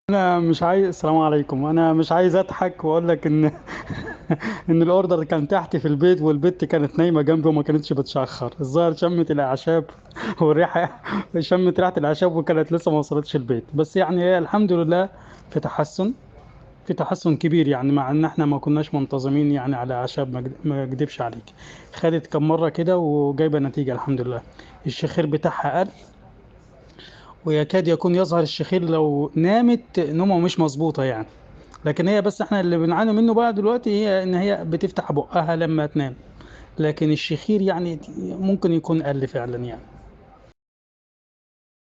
انا مش عايز السلام عليكم. انا مش عايز اضحك واقول لك ان ان الاوردر كان تحت في البيت، والبت كانت نايمه جنبي وما كانتش بتشخر. الظاهر شمت الاعشاب والريحه، شمت ريحه الاعشاب وكانت لسه ما وصلتش البيت. بس يعني هي الحمد لله في تحسن، في تحسن كبير يعني، مع ان احنا ما كناش منتظمين يعني على اعشاب. ما اكدبش عليك، خدت كم مره كده وجايبه نتيجه الحمد لله. الشخير بتاعها قل، ويكاد يكون يظهر الشخير لو نامت نومه مش مظبوطه يعني. لكن هي بس احنا اللي بنعاني منه بقى دلوقتي هي ان هي بتفتح بقها لما تنام. لكن الشخير يعني ممكن يكون قل فعلا يعني.